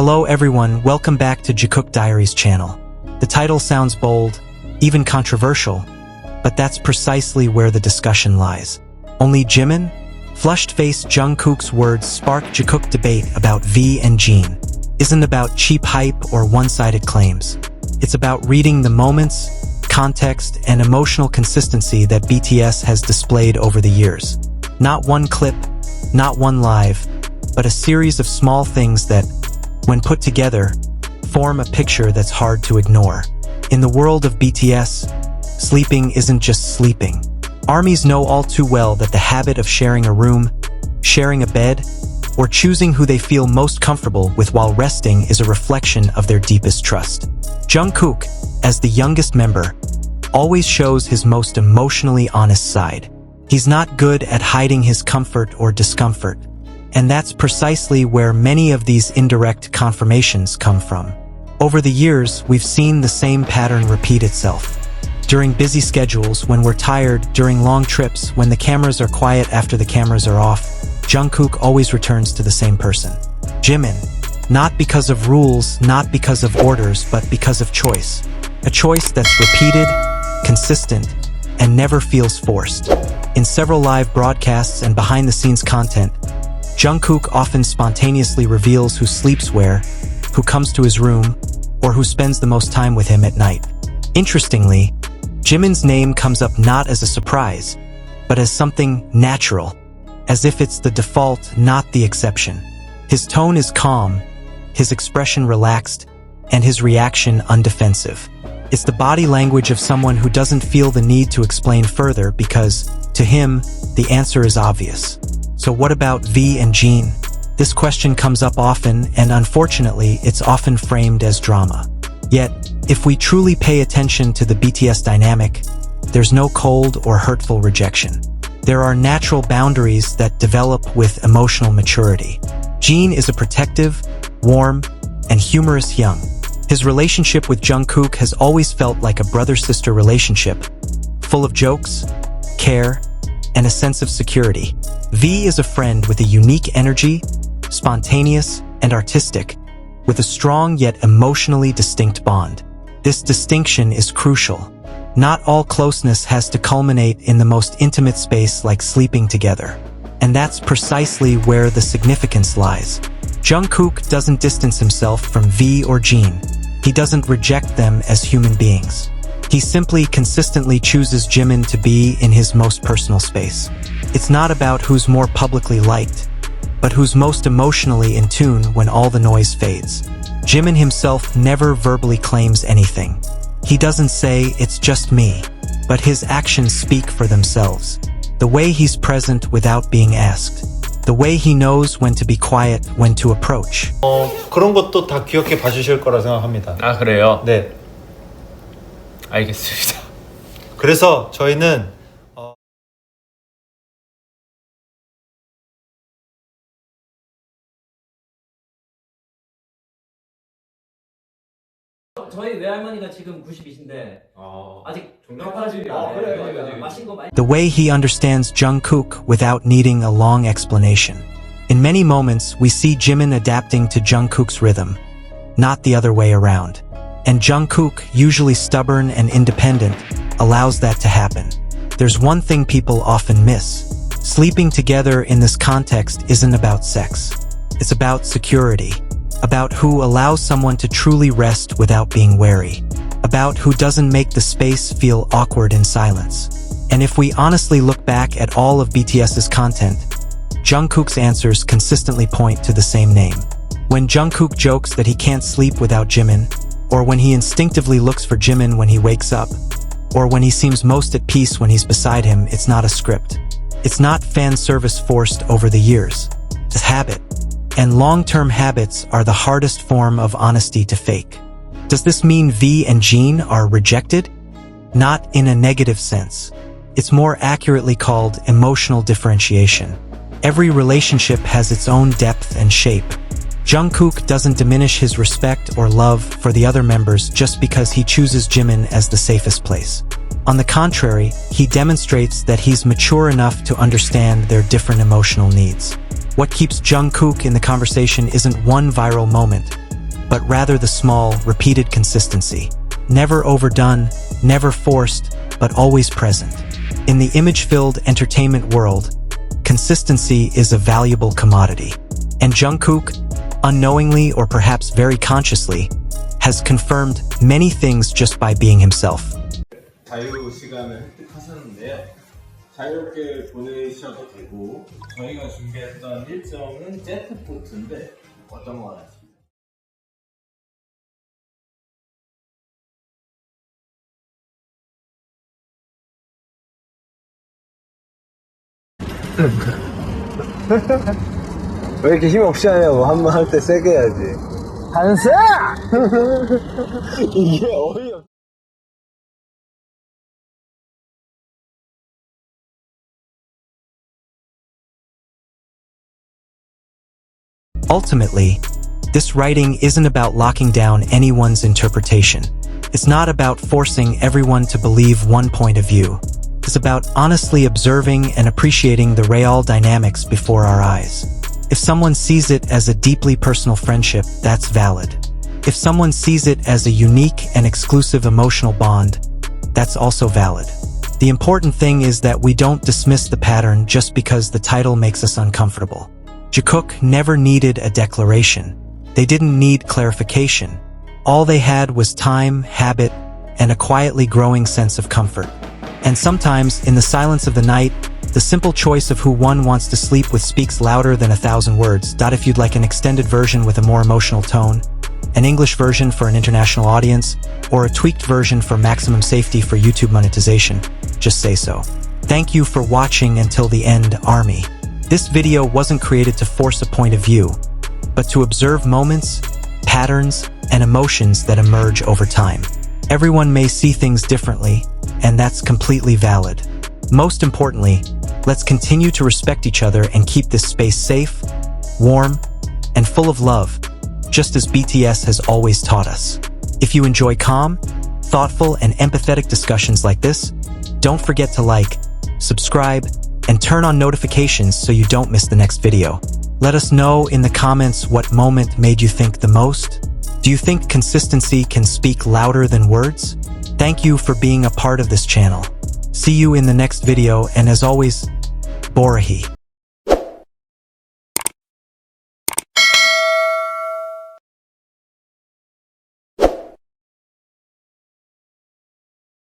Hello everyone, welcome back to Jikook Diaries channel. The title sounds bold, even controversial, but that's precisely where the discussion lies. Only Jimin? Flushed-faced Jungkook's words spark Jikook debate about V and Jin. Isn't about cheap hype or one-sided claims. It's about reading the moments, context, and emotional consistency that BTS has displayed over the years. Not one clip, not one live, but a series of small things that, when put together, form a picture that's hard to ignore. In the world of BTS, sleeping isn't just sleeping. ARMYs know all too well that the habit of sharing a room, sharing a bed, or choosing who they feel most comfortable with while resting is a reflection of their deepest trust. Jungkook, as the youngest member, always shows his most emotionally honest side. He's not good at hiding his comfort or discomfort, and that's precisely where many of these indirect confirmations come from. Over the years, we've seen the same pattern repeat itself. During busy schedules, when we're tired, during long trips, when the cameras are quiet after the cameras are off, Jungkook always returns to the same person. Jimin. Not because of rules, not because of orders, but because of choice. A choice that's repeated, consistent, and never feels forced. In several live broadcasts and behind-the-scenes content, Jungkook often spontaneously reveals who sleeps where, who comes to his room, or who spends the most time with him at night. Interestingly, Jimin's name comes up not as a surprise, but as something natural, as if it's the default, not the exception. His tone is calm, his expression relaxed, and his reaction undefensive. It's the body language of someone who doesn't feel the need to explain further because, to him, the answer is obvious. So what about V and Jin? This question comes up often, and unfortunately, it's often framed as drama. Yet, if we truly pay attention to the BTS dynamic, there's no cold or hurtful rejection. There are natural boundaries that develop with emotional maturity. Jin is a protective, warm, and humorous young. His relationship with Jungkook has always felt like a brother-sister relationship, full of jokes, care, and a sense of security. V is a friend with a unique energy, spontaneous and artistic, with a strong yet emotionally distinct bond. This distinction is crucial. Not all closeness has to culminate in the most intimate space like sleeping together. And that's precisely where the significance lies. Jungkook doesn't distance himself from V or Jin. He doesn't reject them as human beings. He simply consistently chooses Jimin to be in his most personal space. It's not about who's more publicly liked, but who's most emotionally in tune when all the noise fades. Jimin himself never verbally claims anything. He doesn't say, "It's just me," but his actions speak for themselves. The way he's present without being asked. The way he knows when to be quiet, when to approach. 그런 것도 다 기억해 봐주실 거라 생각합니다. 아, 그래요? 네. 알겠습니다. 그래서 저희는 저희 외할머니가 지금 90이신데 아직 경력하시니까 마신 거 많이. The way he understands Jungkook without needing a long explanation. In many moments, we see Jimin adapting to Jungkook's rhythm, not the other way around. And Jungkook, usually stubborn and independent, allows that to happen. There's one thing people often miss. Sleeping together in this context isn't about sex. It's about security. About who allows someone to truly rest without being wary. About who doesn't make the space feel awkward in silence. And if we honestly look back at all of BTS's content, Jungkook's answers consistently point to the same name. When Jungkook jokes that he can't sleep without Jimin, or when he instinctively looks for Jimin when he wakes up, or when he seems most at peace when he's beside him, it's not a script. It's not fan service forced over the years. It's habit. And long-term habits are the hardest form of honesty to fake. Does this mean V and Jin are rejected? Not in a negative sense. It's more accurately called emotional differentiation. Every relationship has its own depth and shape. Jungkook doesn't diminish his respect or love for the other members just because he chooses Jimin as the safest place. On the contrary, he demonstrates that he's mature enough to understand their different emotional needs. What keeps Jungkook in the conversation isn't one viral moment, but rather the small, repeated consistency. Never overdone, never forced, but always present. In the image-filled entertainment world, consistency is a valuable commodity. And Jungkook, unknowingly or perhaps very consciously, has confirmed many things just by being himself. 자유 시간을 획득하셨는데요. 자유롭게 보내셔도 되고 저희가 준비했던 일정은 제트포트인데 어떤 거 원하십니까? 왜 이렇게 힘 없이 하냐고. 한 번 할 때 세게 해야지. 한세! 이게 어이없. Ultimately, this writing isn't about locking down anyone's interpretation. It's not about forcing everyone to believe one point of view. It's about honestly observing and appreciating the real dynamics before our eyes. If someone sees it as a deeply personal friendship, that's valid. If someone sees it as a unique and exclusive emotional bond, that's also valid. The important thing is that we don't dismiss the pattern just because the title makes us uncomfortable. Jikook never needed a declaration. They didn't need clarification. All they had was time, habit, and a quietly growing sense of comfort. And sometimes, in the silence of the night, the simple choice of who one wants to sleep with speaks louder than 1,000 words. If you'd like an extended version with a more emotional tone, an English version for an international audience, or a tweaked version for maximum safety for YouTube monetization, just say so. Thank you for watching until the end, Army. This video wasn't created to force a point of view, but to observe moments, patterns, and emotions that emerge over time. Everyone may see things differently, and that's completely valid. Most importantly, let's continue to respect each other and keep this space safe, warm, and full of love, just as BTS has always taught us. If you enjoy calm, thoughtful, and empathetic discussions like this, don't forget to like, subscribe, and turn on notifications so you don't miss the next video. Let us know in the comments what moment made you think the most. Do you think consistency can speak louder than words? Thank you for being a part of this channel. See you in the next video, and as always, Borahi.